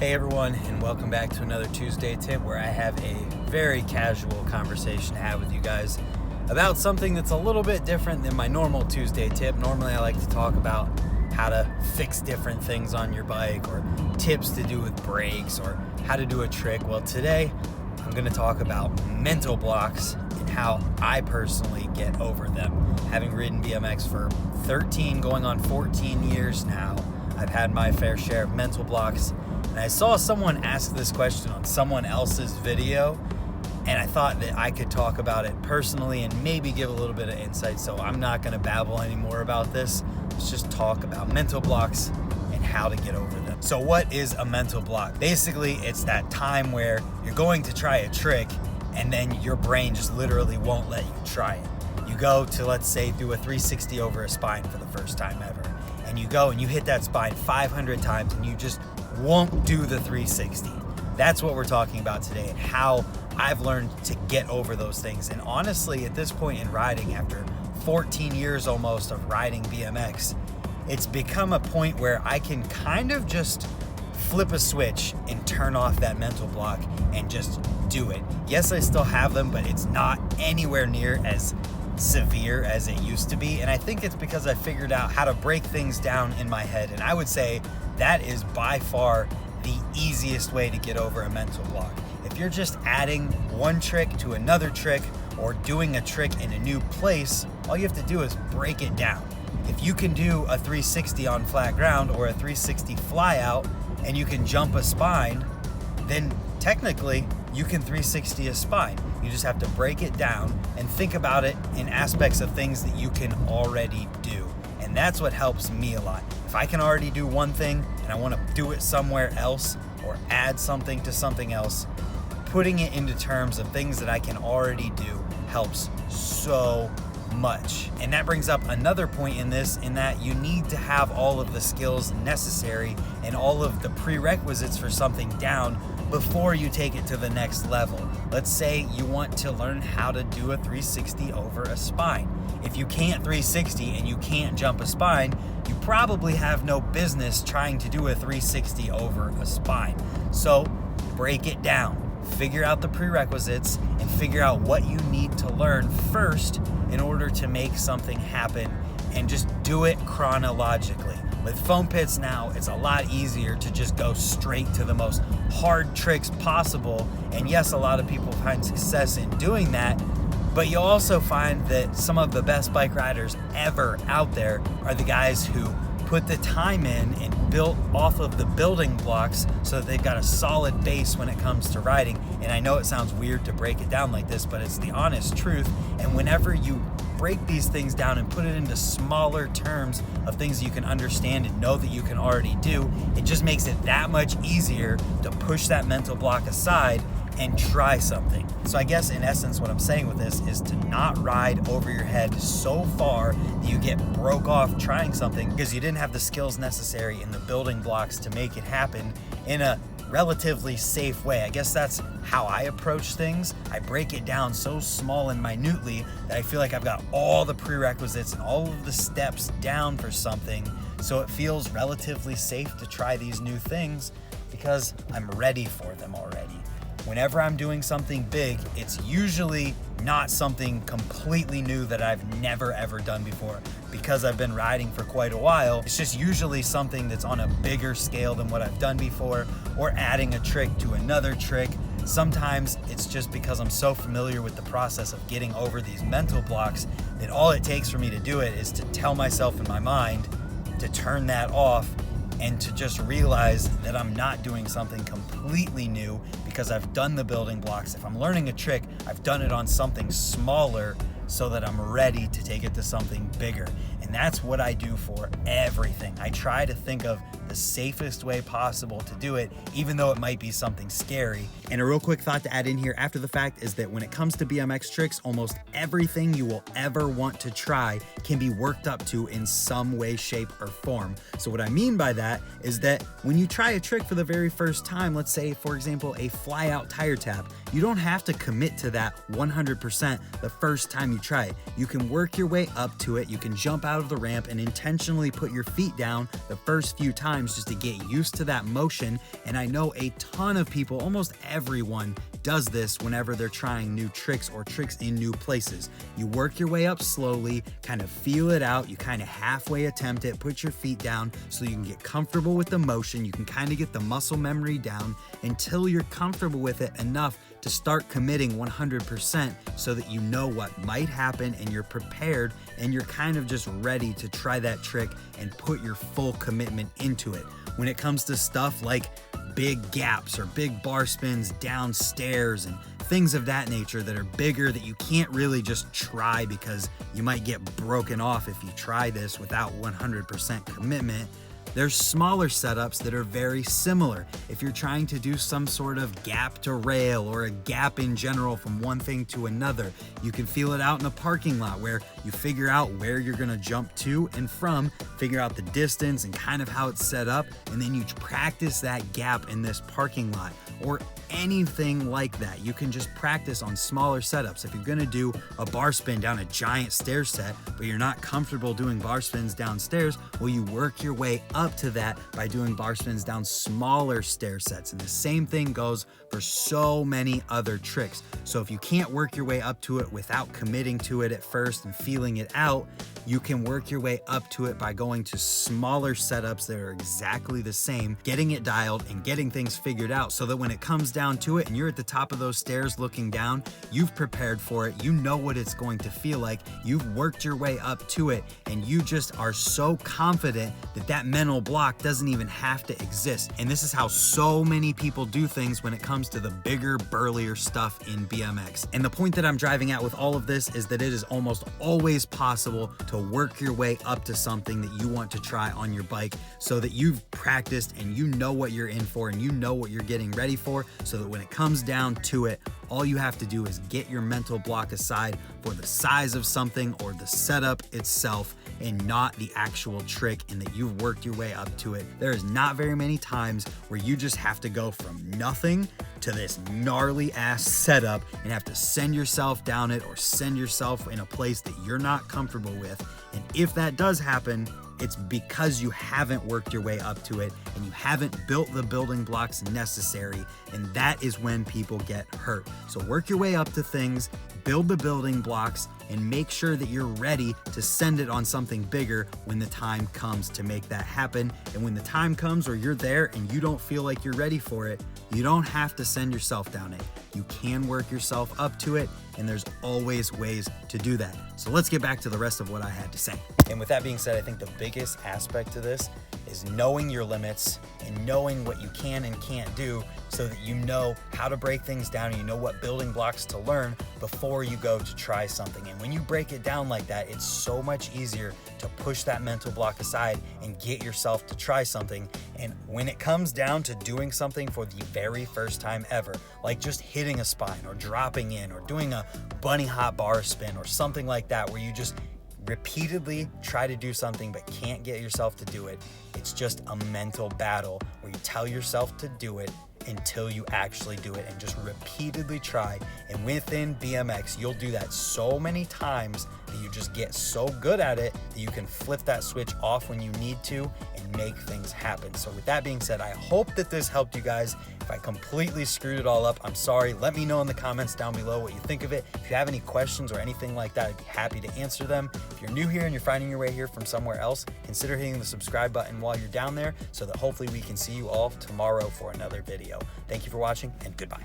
Hey everyone, and welcome back to another Tuesday tip where I have a very casual conversation to have with you guys about something that's a little bit different than my normal Tuesday tip. Normally I like to talk about how to fix different things on your bike or tips to do with brakes or how to do a trick. Well, today I'm going to talk about mental blocks and how I personally get over them. Having ridden BMX for 13 going on 14 years now, I've had my fair share of mental blocks. And I saw someone ask this question on someone else's video, and I thought that I could talk about it personally and maybe give a little bit of insight. So I'm not going to babble anymore about this. Let's just talk about mental blocks and how to get over them. So what is a mental block? Basically, it's that time where you're going to try a trick and then your brain just literally won't let you try it. You go to, let's say, do a 360 over a spine for the first time ever. And you go and you hit that spine 500 times and you just won't do the 360. That's what we're talking about today and how I've learned to get over those things. And honestly, at this point in riding, after 14 years almost of riding BMX, it's become a point where I can kind of just flip a switch and turn off that mental block and just do it. Yes, I still have them, but it's not anywhere near as severe as it used to be. And I think it's because I figured out how to break things down in my head. And I would say that is by far the easiest way to get over a mental block. If you're just adding one trick to another trick or doing a trick in a new place, all you have to do is break it down. If you can do a 360 on flat ground or a 360 fly out and you can jump a spine, then technically you can 360 a spine. You just have to break it down and think about it in aspects of things that you can already do. And that's what helps me a lot. If I can already do one thing and I want to do it somewhere else or add something to something else, putting it into terms of things that I can already do helps so much. And that brings up another point in this, in that you need to have all of the skills necessary and all of the prerequisites for something down before you take it to the next level. Let's say you want to learn how to do a 360 over a spine. If you can't 360 and you can't jump a spine, you probably have no business trying to do a 360 over a spine. So break it down, figure out the prerequisites, and figure out what you need to learn first in order to make something happen, and just do it chronologically. With foam pits now, it's a lot easier to just go straight to the most hard tricks possible. And yes, a lot of people find success in doing that, but you'll also find that some of the best bike riders ever out there are the guys who put the time in and built off of the building blocks so that they've got a solid base when it comes to riding. And I know it sounds weird to break it down like this, but it's the honest truth. And whenever you break these things down and put it into smaller terms of things you can understand and know that you can already do, it just makes it that much easier to push that mental block aside and try something. So I guess in essence what I'm saying with this is to not ride over your head so far that you get broke off trying something because you didn't have the skills necessary and the building blocks to make it happen in a relatively safe way. I guess that's how I approach things. I break it down so small and minutely that I feel like I've got all the prerequisites and all of the steps down for something, so it feels relatively safe to try these new things because I'm ready for them already. Whenever I'm doing something big, it's usually not something completely new that I've never ever done before. Because I've been riding for quite a while, it's just usually something that's on a bigger scale than what I've done before, or adding a trick to another trick. Sometimes it's just because I'm so familiar with the process of getting over these mental blocks that all it takes for me to do it is to tell myself in my mind to turn that off and to just realize that I'm not doing something completely new because I've done the building blocks. If I'm learning a trick, I've done it on something smaller so that I'm ready to take it to something bigger. And that's what I do for everything. I try to think of the safest way possible to do it, even though it might be something scary. And a real quick thought to add in here after the fact is that when it comes to BMX tricks, almost everything you will ever want to try can be worked up to in some way, shape, or form. So what I mean by that is that when you try a trick for the very first time, let's say, for example, a fly out tire tap, you don't have to commit to that 100% the first time you try it. You can work your way up to it. You can jump out out of the ramp and intentionally put your feet down the first few times just to get used to that motion. And I know a ton of people, almost everyone, does this whenever they're trying new tricks or tricks in new places. You work your way up slowly, kind of feel it out, you kind of halfway attempt it, put your feet down so you can get comfortable with the motion, you can kind of get the muscle memory down until you're comfortable with it enough to start committing 100% so that you know what might happen and you're prepared and you're kind of just ready to try that trick and put your full commitment into it. When it comes to stuff like big gaps or big bar spins downstairs and things of that nature that are bigger that you can't really just try because you might get broken off if you try this without 100% commitment, there's smaller setups that are very similar. If you're trying to do some sort of gap to rail or a gap in general from one thing to another, you can feel it out in a parking lot where you figure out where you're gonna jump to and from, figure out the distance and kind of how it's set up, and then you practice that gap in this parking lot or anything like that. You can just practice on smaller setups. If you're gonna do a bar spin down a giant stair set, but you're not comfortable doing bar spins downstairs, well, you work your way up to that by doing bar spins down smaller stair sets. And the same thing goes for so many other tricks. So if you can't work your way up to it without committing to it at first and feeling it out, you can work your way up to it by going to smaller setups that are exactly the same, getting it dialed and getting things figured out so that when it comes down to it and you're at the top of those stairs looking down, you've prepared for it, you know what it's going to feel like, you've worked your way up to it, and you just are so confident that that mental block doesn't even have to exist. And this is how so many people do things when it comes to the bigger, burlier stuff in BMX. And the point that I'm driving at with all of this is that it is almost always possible to work your way up to something that you want to try on your bike so that you've practiced and you know what you're in for and you know what you're getting ready for, so that when it comes down to it, all you have to do is get your mental block aside for the size of something or the setup itself and not the actual trick, and that you've worked your way up to it. There is not very many times where you just have to go from nothing to this gnarly ass setup and have to send yourself down it or send yourself in a place that you're not comfortable with. And if that does happen, it's because you haven't worked your way up to it and you haven't built the building blocks necessary, and that is when people get hurt. So work your way up to things, build the building blocks, and make sure that you're ready to send it on something bigger when the time comes to make that happen. And when the time comes where you're there and you don't feel like you're ready for it, you don't have to send yourself down it. You can work yourself up to it, and there's always ways to do that. So let's get back to the rest of what I had to say. And with that being said, I think the biggest aspect to this is knowing your limits and knowing what you can and can't do so that you know how to break things down and you know what building blocks to learn before you go to try something. And when you break it down like that, it's so much easier to push that mental block aside and get yourself to try something. And when it comes down to doing something for the very first time ever, like just hitting a spine or dropping in or doing a bunny hop bar spin or something like that, where you just repeatedly try to do something but can't get yourself to do it, it's just a mental battle where you tell yourself to do it until you actually do it and just repeatedly try. And within BMX, you'll do that so many times that you just get so good at it that you can flip that switch off when you need to and make things happen. So with that being said, I hope that this helped you guys. If I completely screwed it all up, I'm sorry. Let me know in the comments down below what you think of it. If you have any questions or anything like that, I'd be happy to answer them. If you're new here and you're finding your way here from somewhere else, consider hitting the subscribe button while you're down there so that hopefully we can see you all tomorrow for another video. Thank you for watching, and goodbye.